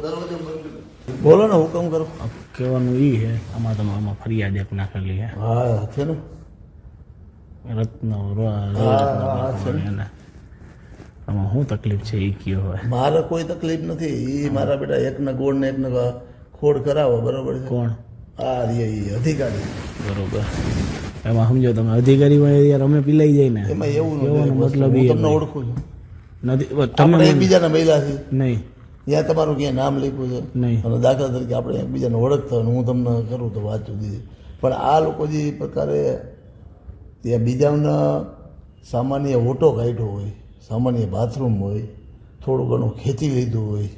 દરવાજો બંધ કરી. બોલો ને હુકમ કરો. કહેવાનું એ છે આમાં તમે આમાં ફરિયાદ એક નાખેલી છે હા છે ને રત્ન છે ને. એને આમાં શું તકલીફ છે એ કયો હોય. મારે કોઈ તકલીફ નથી. એ મારા બેટા એકને ગોળ ને એકને ખોડ કરાવો બરોબર છે. કોણ? આ રે ઈ અધિકારી. બરોબર. એમાં સમજો તમે અધિકારી હોય યાર અમે પીલાઈ જાય ને એમાં એવું કહેવાનો મતલબ હું એ તમને ઓળખું છું. નથી આપણે તમે એકબીજાના મહિલા છીએ. નહીં ત્યાં તમારું ક્યાંય નામ લખ્યું છે નહીં. અને દાખલા તરીકે આપણે એકબીજાને ઓળખતા હોય હું તમને કરું તો વાત જુદી. પણ આ લોકો જે પ્રકારે ત્યાં બીજાના સામાન્ય ઓટો કાઢ્યો હોય, સામાન્ય બાથરૂમ હોય, થોડું ઘણું ખેંચી લીધું હોય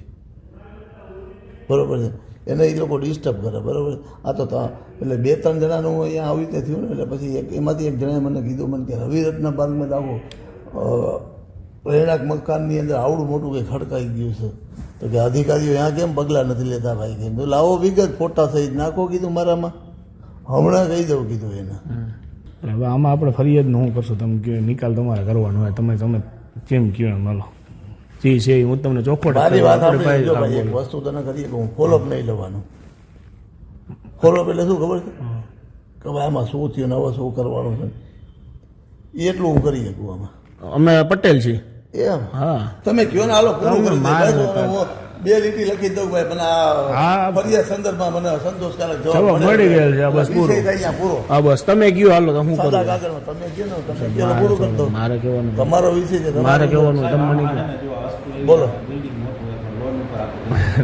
બરાબર છે, એને એ લોકો ડિસ્ટર્બ કરે બરાબર. આ તો એટલે 2-3 જણાનું અહીંયા આવી રીતે થયું ને એટલે પછી એમાંથી એક જણાએ મને કીધું મને કે રવિરત્ન પાર્કમાં જ આવું રહેણાંક મકાનની અંદર આવડું મોટું કંઈ ખડકાઈ ગયું છે તો કે અધિકારીઓ અહીંયા કેમ પગલાં નથી લેતા ભાઈ? કેમ તો લાવો વિગત ફોટા સહિત નાખો કીધું મારામાં, હમણાં કહી દઉં કીધું એને. હવે આમાં આપણે ફરિયાદ નું શું કરશો? તમે કહો નિકાલ તમારે કરવાનો હોય, તમે કેમ કહો એમ હાલો જી છે હું તમને ચોખ્ખો મારી વાત આપણે જો ભાઈ એક વસ્તુ તને કરીએ કે હું ફોલોઅપ નહીં લેવાનું. ફોલોઅપ એટલે શું ખબર છે કે ભાઈ આમાં શું થયું ને હવે શું કરવાનું છે એ એટલું હું કરી શકું આમાં. અમે પટેલ છીએ એમ? હા તમે કયો ને હાલો પૂરું કરી દે. હું 2 લીટી લખી દઉં ભાઈ મને આ ફરિયાદ સંદર્ભમાં મને સંતોષકારક જવાબ મળી ગયેલ છે બસ પૂરો. પૂરો હા બસ તમે કયો હાલો તો હું કરું. સાદા કાગળમાં તમે કયો ને તમે કયો પૂરું કરી દો. મારે કહેવાનું તમારો વિષય છે મારે કહેવાનું તમને બોલો.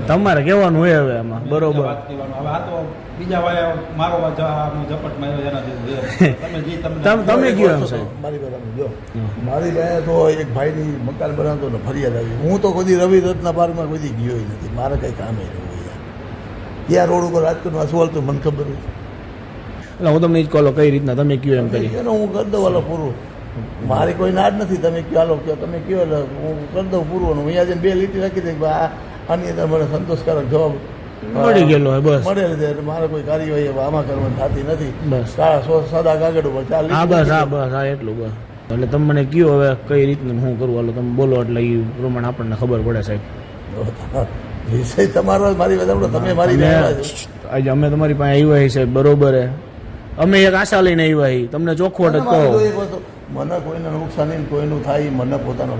તમારે કહેવાનું હોય હવે આમાં બરોબર. તમે કયો એમ સાહેબ. મારી વાત જો મારી પાસે તો એક ભાઈની મકાન બનાવતો ને ફરિયાદ આવી. હું તો કોઈ રવિરત્ન પાર્કમાં કોઈ ગયો નથી. મારે કંઈ કામ નહીં હોય ત્યાં રોડ ઉપર રાજકોટમાં શું હાલતું મને ખબર હોય. એટલે હું તમને જ કહો કઈ રીતના તમે કયો એમ કરી એનો હું કરી દઉં હાલો પૂરું. મારી કોઈ નાડ નથી. તમે કયો હાલો કયો તમે કયો એટલે હું કરી દઉં પૂરું. હું અહીંયા જઈને 2 લીટી રાખી દઈ આની અંદર મને સંતોષકારક જવાબ મળી ગયેલો હોય બસ. મળેલ છે એટલે મારે કોઈ કાર્યવાહી આમાં કરવાની થતી નથી. બસ સાદા કાગળ ઉપર 4 હા બસ હા બસ હા એટલું બસ. એટલે તમે મને કયો હવે કઈ રીતનું હું કરું હાલો તમે બોલો એટલે એ પ્રમાણે આપણને ખબર પડે સાહેબ. વિષય તમારો મારી વાત તમે મારી આજે અમે તમારી પાસે આવ્યા છીએ સાહેબ બરોબર હે. અમે એક આશા લઈને આવ્યા છીએ તમને ચોખ્ખોટ જ કહો. મને કોઈને નુકસાન કોઈનું થાય મને પોતાનો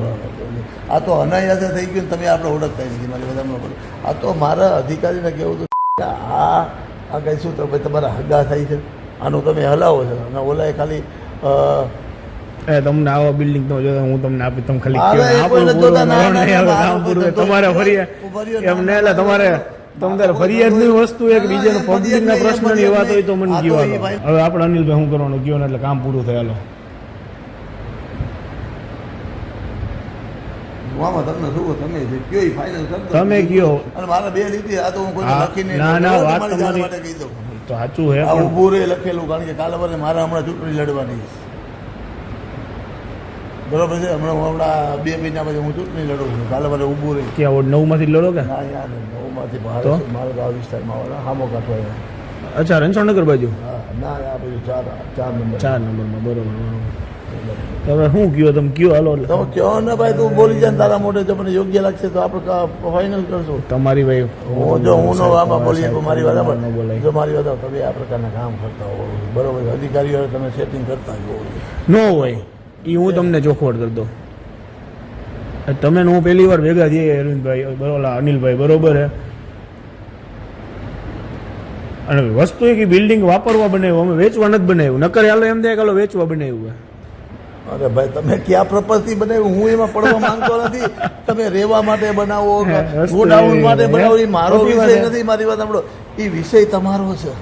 આ તો અનાયાસે થઈ ગયું ને તમે આપણે ઓળખતા નથી મારી બધા. આ તો મારા અધિકારીને કેવું હતું આ કઈ શું ભાઈ તમારા હગા થાય છે આનું તમે હલાવો છો અને ઓલાએ ખાલી તમને આવા બિલ્ડિંગ તો જો હું તમને આપી તમે ખાલી તમારે ફરિયાદ એમ ને એટલે તમારે ફરિયાદની વસ્તુ એક બીજાનો પબ્લિકના પ્રશ્નની વાત હોય તો મને કહેવાનો. હવે આપણે અનિલભાઈ શું કરવાનું કયો ને એટલે કામ પૂરું થયેલો. તમને શું તમે કયો ફાઇનલ કરતો તમે કયો અને મારા 2 લીટી આ તો હું કોઈ લખીને ના વાત તમારી કહી દઉં તો સાચું હે. આ ઊભું રે લખેલું કારણ કે કાલે મારે હમણાં ચૂંટણી લડવાની બરોબર છે. હમણાં 2 મહિના પછી હું ચૂંટણી લડું છું. કાલે મારે ઊભું રહી ક્યાં 9 માંથી લડો કે? ના યાર 9 માંથી મારા ગામ વિસ્તારમાં વાળા હામો કાઠવા. અચ્છા રણછોડનગર બાજુ. હા ના આ બધું 4 નંબરમાં બરોબર. તમે શું કયો તમે કયો હાલો તમે કયો ને ભાઈ તું બોલી જાય તારા મોઢે જો મને યોગ્ય લાગશે તો આપણે ફાઇનલ કરશું. તમારી ભાઈ હું નો આમાં બોલીએ મારી વાત જો મારી વાત તમે આ પ્રકારના કામ કરતા હો બરોબર અધિકારીઓ તમે સેટિંગ કરતા ન હોય એ હું તમને ચોખવટ કરી દઉં. તમે હું પહેલી વાર ભેગા થઈએ અરવિંદભાઈ બરોબર અનિલભાઈ બરોબર હે અને વસ્તુ એ કે બિલ્ડિંગ વાપરવા બનાવ્યું અમે વેચવા નથી બનાવ્યું. નકર હાલો એમ થાય કે હાલો વેચવા બનાવ્યું. અરે ભાઈ તમે ક્યાં પ્રપતિ બનાવ્યું હું એમાં પડવા માંગતો નથી. તમે રહેવા માટે બનાવો ગોડાઉન માટે બનાવો એ મારો વિષય નથી. મારી વાત સાંભળો એ વિષય તમારો છે.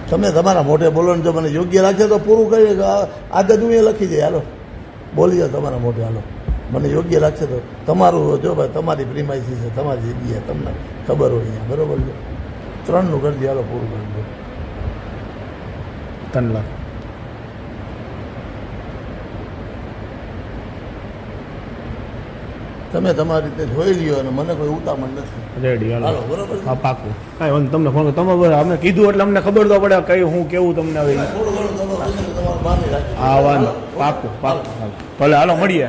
તમે તમારા મોઢે બોલો ને જો મને યોગ્ય લાગશે તો પૂરું કરી આજે હું એ લખી દે હાલો બોલી જાઓ તમારા મોઢે હાલો મને યોગ્ય લાગશે તો તમારું જો ભાઈ તમારી પ્રિમાઇસી છે તમારી જગ્યાએ તમને ખબર હોય અહીંયા બરોબર છે 3નું કરી દે હાલો પૂરું કરી દો 3 લાખ. તમે તમારી રીતે જોઈ લ્યો અને મને કોઈ ઉતામળ નથી. રેડી હાલો બરોબર હા પાકું. કાંઈ વાંધો તમને ફોન તમે અમે કીધું એટલે અમને ખબર તો પડે કઈ હું કેવું તમને હવે. થોડું ઘણું તમારું માની રાખજો. હા વાંધો પાકું. ભલે હાલો મળીએ.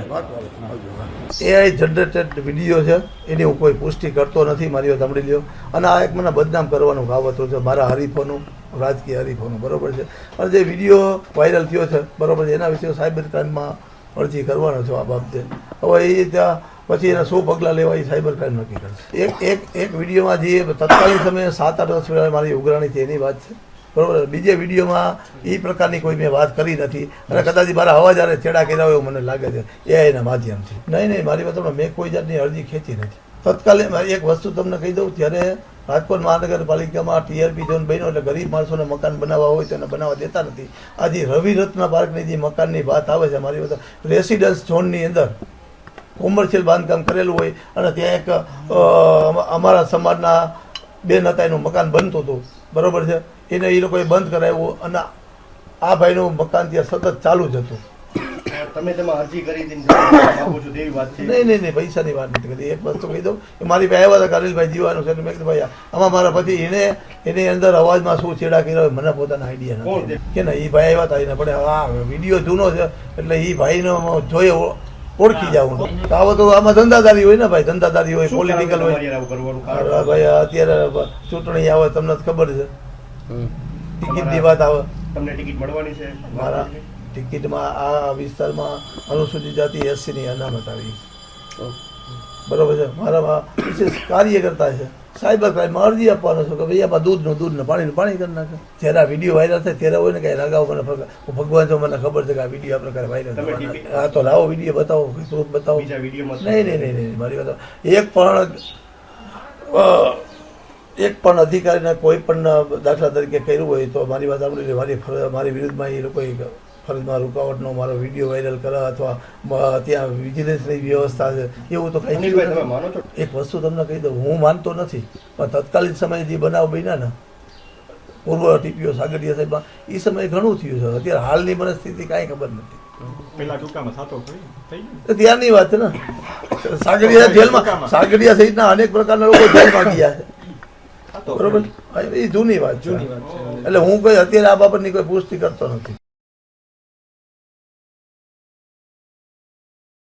એઆઈ જનરેટેડ વિડીયો છે એની હું કોઈ પુષ્ટિ કરતો નથી, મારી વાત સાંભળી લ્યો. અને આ એક મને બદનામ કરવાનું કાવતરું છે મારા હરીફોનું, રાજકીય હરીફોનું, બરોબર છે. અને જે વિડીયો વાયરલ થયો છે, બરોબર છે, એના વિશે સાયબર ક્રાઇમમાં અરજી કરવાનો છો આ બાબતે. હવે એ ત્યાં પછી એના શું પગલાં લેવા એ સાયબર ક્રાઇમ નક્કી કરશે. એક વિડીયોમાં જે તત્કાલીન સમયે 7-8 વર્ષ પહેલાં મારી ઉઘરાણી થઈ એની વાત છે, બરોબર. બીજે વિડીયોમાં એ પ્રકારની કોઈ મેં વાત કરી નથી, અને કદાચ મારા અવાજ આરે છેડા કર્યા હોય એવું મને લાગે છે એઆઈના માધ્યમથી. નહીં, મારી વાત મેં કોઈ જાતની અરજી ખેંચી નથી. તત્કાલીન એક વસ્તુ તમને કહી દઉં, ત્યારે રાજકોટ મહાનગરપાલિકામાં ટીઆરપી ઝોન બન્યો એટલે ગરીબ માણસોને મકાન બનાવવા હોય તો એને બનાવવા દેતા નથી. આજે રવિ રત્ન પાર્કની જે મકાનની વાત આવે છે, મારી વાત રેસિડન્સ ઝોનની અંદર કોમર્શિયલ બાંધકામ કરેલું હોય અને ત્યાં એક અમારા સમાજના બેન હતા, એનું મકાન બનતું હતું, બરોબર છે. એને એ લોકોએ બંધ કરાવ્યું અને આ ભાઈનું મકાન ત્યાં સતત ચાલુ જ હતું. તમે તેમાં અરજી કરી હતી માંગુ છું તેવી વાત છે? નહીં, પૈસાની વાત નથી કરી. એક વસ્તુ કહી દઉં કે મારી પાસે આવ્યા હતા કાલિલભાઈ જીવાનું છે, એટલે મેં કીધું ભાઈ આમાં મારા પછી એની અંદર અવાજમાં શું છેડા કર્યા હોય મને પોતાના આઈડિયા નથી કે ના. એ ભાઈ આવ્યા હતા એને, પણ આ વિડીયો જૂનો છે એટલે એ ભાઈનો જોઈએ ઓળખી જાઉં. તો આવો તો આમાં ધંધાદારી હોય ને ભાઈ, ધંધાદારી હોય, પોલિટિકલ હોય. ભાઈ અત્યારે ચૂંટણી આવે તમને ખબર છે, ટિકિટની વાત આવે. તમને ટિકિટ મળવાની છે? મારા ટિકિટમાં આ વિસ્તારમાં અનુસૂચિત જાતિ SC ની અનામત આવી, બરોબર છે. મારામાં વિશેષ કાર્યકર્તા છે, સાયબર ક્રાઇમમાં અરજી આપવાનો છું કે ભાઈ આમાં દૂધ ને પાણી કરી નાખે. જ્યારે આ વિડીયો વાયરલ થાય ત્યારે હોય ને કે લગાવ મને ભગવાન જો મને ખબર છે કે આ વિડીયો આ પ્રકારે વાયરલ થવાના. હા તો લાવો વિડીયો બતાવો, પ્રૂફ બતાવો. નહીં, મારી વાત એક પણ અધિકારીને કોઈ પણ દાખલા તરીકે કર્યું હોય તો મારી વાત સાંભળી મારી વિરુદ્ધમાં એ લોકોએ ફરજમાં રૂકાવટનો મારો વિડીયો વાયરલ કરે અથવા ત્યાં વિજિલન્સની વ્યવસ્થા છે એવું તો કંઈ. એક વસ્તુ તમને કહી દઉં, હું માનતો નથી, પણ તત્કાલીન સમયે જે બનાવ બન્યા ને પૂર્વ ટીપીઓ સાગરિયા સાહેબમાં એ સમયે ઘણું થયું છે. અત્યારે હાલની મને સ્થિતિ કાંઈ ખબર નથી. ત્યારની વાત છે ને, સાગરિયા જેલમાં, સાગરિયા સહિતના અનેક પ્રકારના લોકો જેલમાં ગયા છે, બરોબર. એ જૂની વાત છે. એટલે હું કોઈ અત્યારે આ બાબતની કોઈ પુષ્ટિ કરતો નથી.